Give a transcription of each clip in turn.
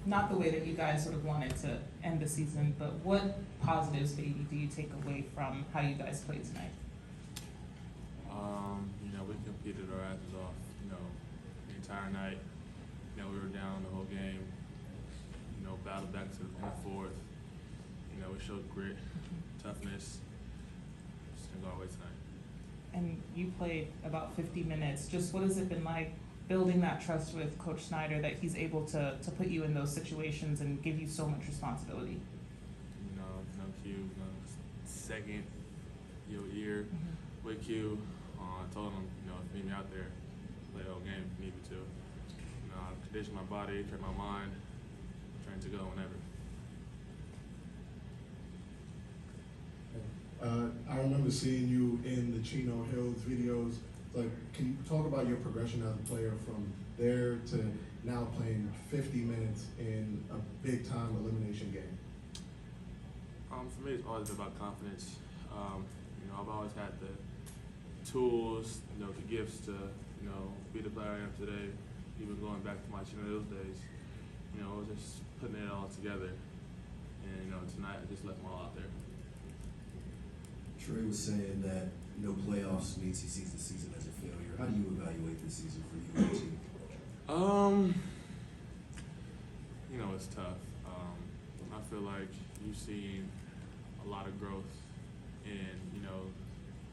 Not the way that you guys would have wanted to end the season, but what positives maybe do you take away from how you guys played tonight? We competed our asses off, the entire night. We were down the whole game, battled back to the fourth. We showed grit, toughness. Just didn't go our way tonight. And you played about 50 minutes. Just what has it been like building that trust with Coach Snyder that he's able to put you in those situations and give you so much responsibility? No Q, second year with Q. I told him, if you need me out there, play the whole game if you need me to. Condition my body, train my mind, train to go whenever. I remember seeing you in the Chino Hills videos. Can you talk about your progression as a player from there to now playing 50 minutes in a big-time elimination game? For me, it's always about confidence. I've always had the tools, the gifts to, be the player I am today. Even going back to my Chino Hills days, just putting it all together. And tonight I just left them all out there. Trey was saying that playoffs means he sees the season as a failure. How do you evaluate this season for you and the team? It's tough. I feel like you've seen a lot of growth in,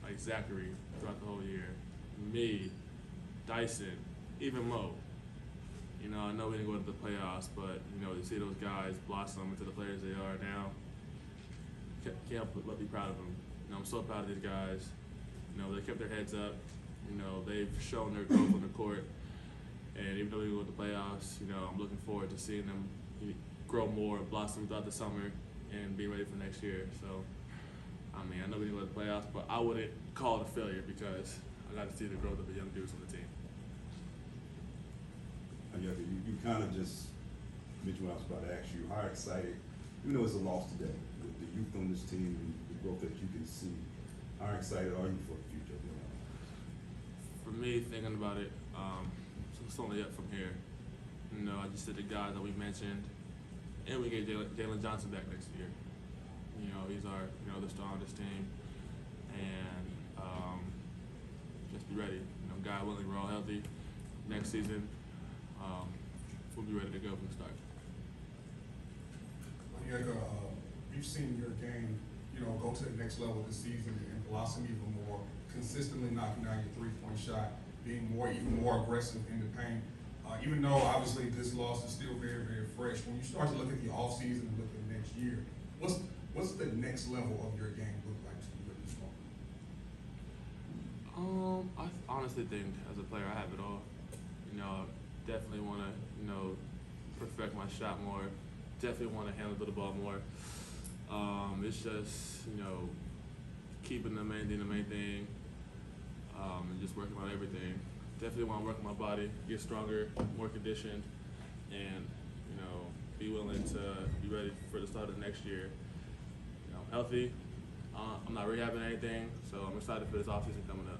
like Zachary throughout the whole year, me, Dyson, even Mo. I know we didn't go to the playoffs, but to see those guys blossom into the players they are now, can't help but be proud of them. I'm so proud of these guys. They kept their heads up. They've shown their growth on the court. And even though we go to the playoffs, I'm looking forward to seeing them grow more, blossom throughout the summer, and be ready for next year. So, I know we didn't go to the playoffs, but I wouldn't call it a failure because I got to see the growth of the young dudes on the team. Yeah, you kind of just mentioned what I was about to ask you. How excited, even though it's a loss today, with the youth on this team and the growth that you can see, how excited are you for the future? For me, thinking about it, it's only up from here. I just did the guys that we mentioned, and we get Jalen Johnson back next year. He's our the star on this team, and just be ready. God willing, we're all healthy next season. We'll be ready to go from the start. Onyeka, you've seen your game, go to the next level this season and blossom even more, consistently knocking down your three-point shot, being even more aggressive in the paint. Even though obviously this loss is still very, very fresh, when you start to look at the offseason and look at next year, what's the next level of your game look like to you at this moment? I honestly think as a player I have it all. Definitely want to, perfect my shot more. Definitely want to handle the ball more. It's just, keeping the main thing, and just working on everything. Definitely want to work on my body, get stronger, more conditioned, and, be willing to be ready for the start of next year. Healthy. I'm not rehabbing anything, so I'm excited for this offseason coming up.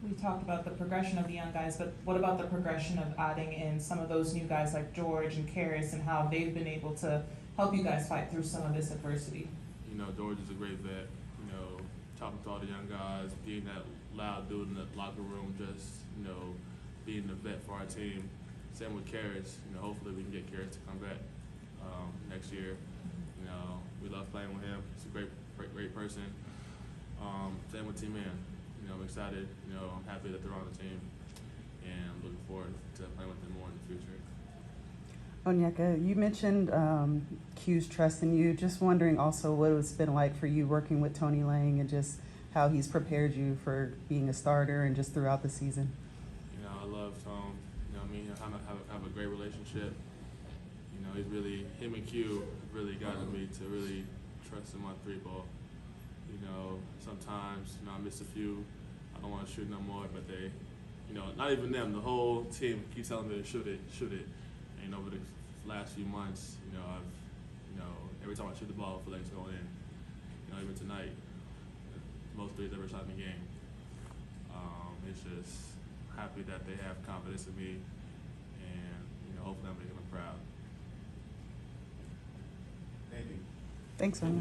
We talked about the progression of the young guys, but what about the progression of adding in some of those new guys like George and Karis and how they've been able to help you guys fight through some of this adversity? George is a great vet. Talking to all the young guys, being that loud dude in the locker room, just, being the vet for our team. Same with Karis. Hopefully we can get Karis to come back next year. We love playing with him. He's a great person. Same with T-Man. I'm excited. I'm happy that they're on the team, and I'm looking forward to playing with them more in the future. Onyeka, you mentioned Q's trust in you. Just wondering also what it's been like for you working with Tony Lang and just how he's prepared you for being a starter and just throughout the season. I love Tom. Me and him have a great relationship. He's really, him and Q really gotten me to really trust in my three ball. Sometimes, I miss a few. I don't want to shoot no more, but they, not even them, the whole team keeps telling me to shoot it. And over the last few months, I've, every time I shoot the ball, I feel like it's going in. Even tonight, most threes ever shot in the game. It's just happy that they have confidence in me, and hopefully I'm making them Thanks, Sonia.